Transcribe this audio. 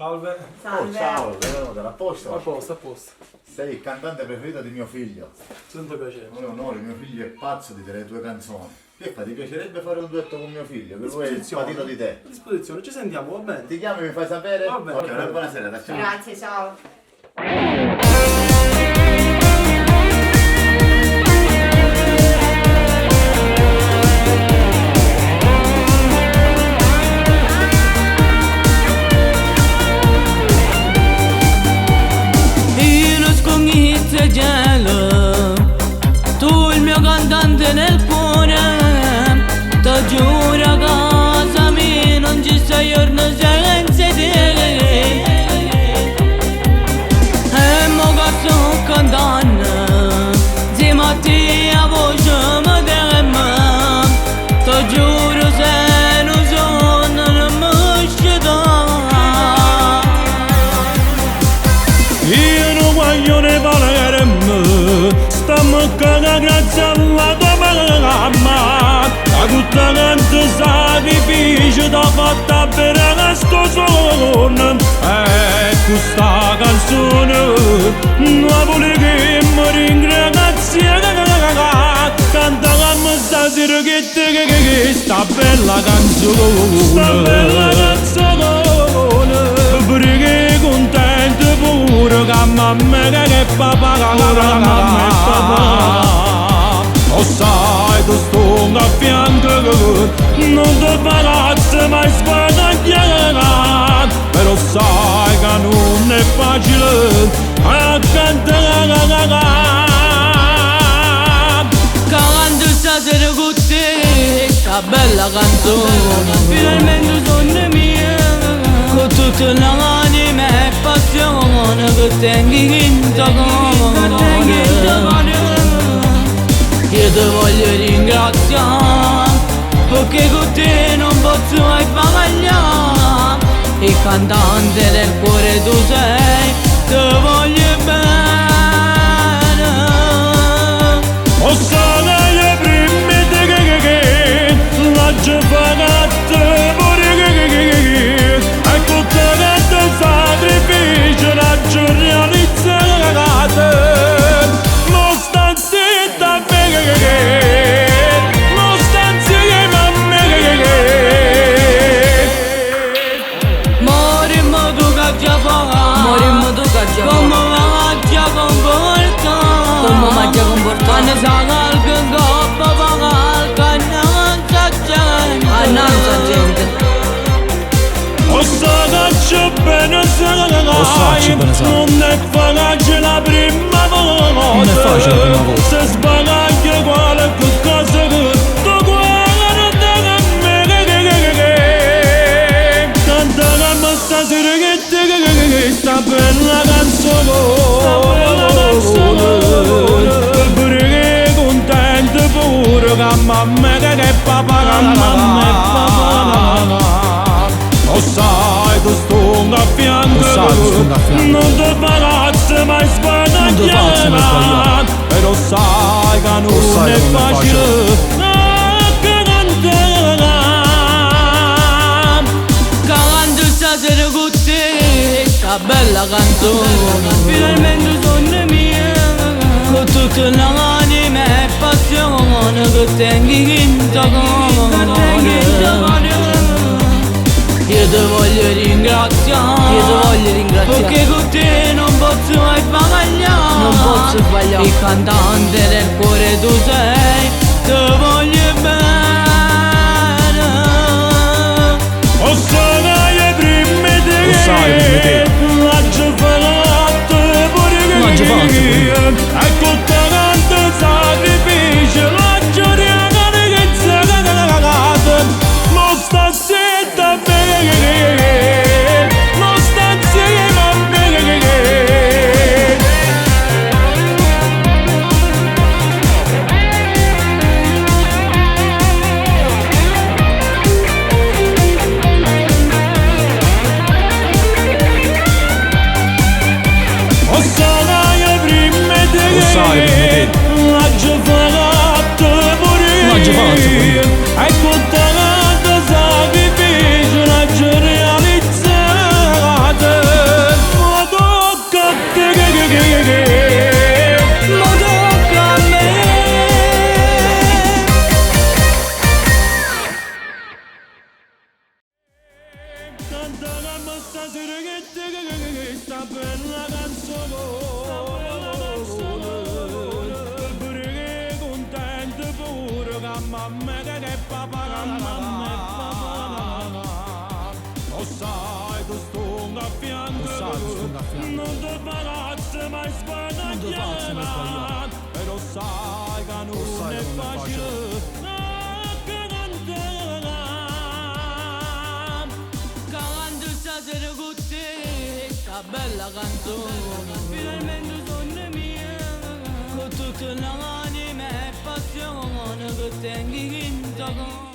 Salve. Oh, ciao, benvenuto, a posto? A posto, a posto. Sei il cantante preferito di mio figlio. Sento piacere. Un onore, mio figlio è pazzo di te, le tue canzoni. Che fa? Ti piacerebbe fare un duetto con mio figlio? Che lui è il patito di te. A disposizione, ci sentiamo, va bene? Ti chiami e mi fai sapere? Va bene. Ok, una buona serata, ciao. Grazie, ciao. Gelo, tu il mio cantante nel cuore, ti giuro casa mia non ci sta giorno senza te. E mo che sto cantando, insieme a te a voce mi trema, ti giuro se non sono non mi uscita. Io non voglio ne parlare, stiamo cagando grazie alla tua mamma. A tutta quanta sacrificio t'ha fatta per questo sogno. E questa canzone non vuole che mi ringrazia. Canta come stasera che sta bella canzone. Sta bella canzone. Perché contento pure che mamma che papà mamma e papà. Lo sai tu sto a fianco non ti farà mai spadagliare. Però sai che non è facile a cantare. Canto stasera con te, sta bella canzone. Finalmente sono mia, con tutta l'anima e passione che tengo in cuore. Io ti voglio ringraziare, perché con te non posso mai sbagliare. Il cantante del cuore tu sei, ti voglio bene. O sai prima che la giovanotte pure e con tanto sacrificio la realizzata. Non sta zitta non sta insieme a me. Morimmo tu che già fa, morimmo tu che già fa, come va già comporta, come va già comporta. Quando sa che coppa fa calca, non sa gente, non sa gente. O faccio bene sai, non è facile la prima volta. Se sbagli qualche cosa che tu guarda da me. Canta come stasera che sta bella canzone. Perché contento pure che mamma che papà, mamma e papà. Lo sai tu sto a fianco, non ti farà mai sbagliare. Però sai che non è facile a cantare. Canto stasera con te, sta bella canzone. Finalmente sono mia, con tutta l'anima e passione che tengo in cuore. Io ti voglio ringraziare, perché con te non posso mai sbagliare. Il cantante del cuore tu sei, ti voglio bene. O sai prima che la giovanotte pure e con tanto sacrificio la giornata che si cagata. Non sta zitta non sta insieme a me. O sai prima Lo sai che sto a fianco, non ti farò mai sbagliare, e lo sai che non è facile, che non te Cagando stasera con te, sta bella canzone, finalmente sono mia, con tutta l'anima e passione che tengo in gioco.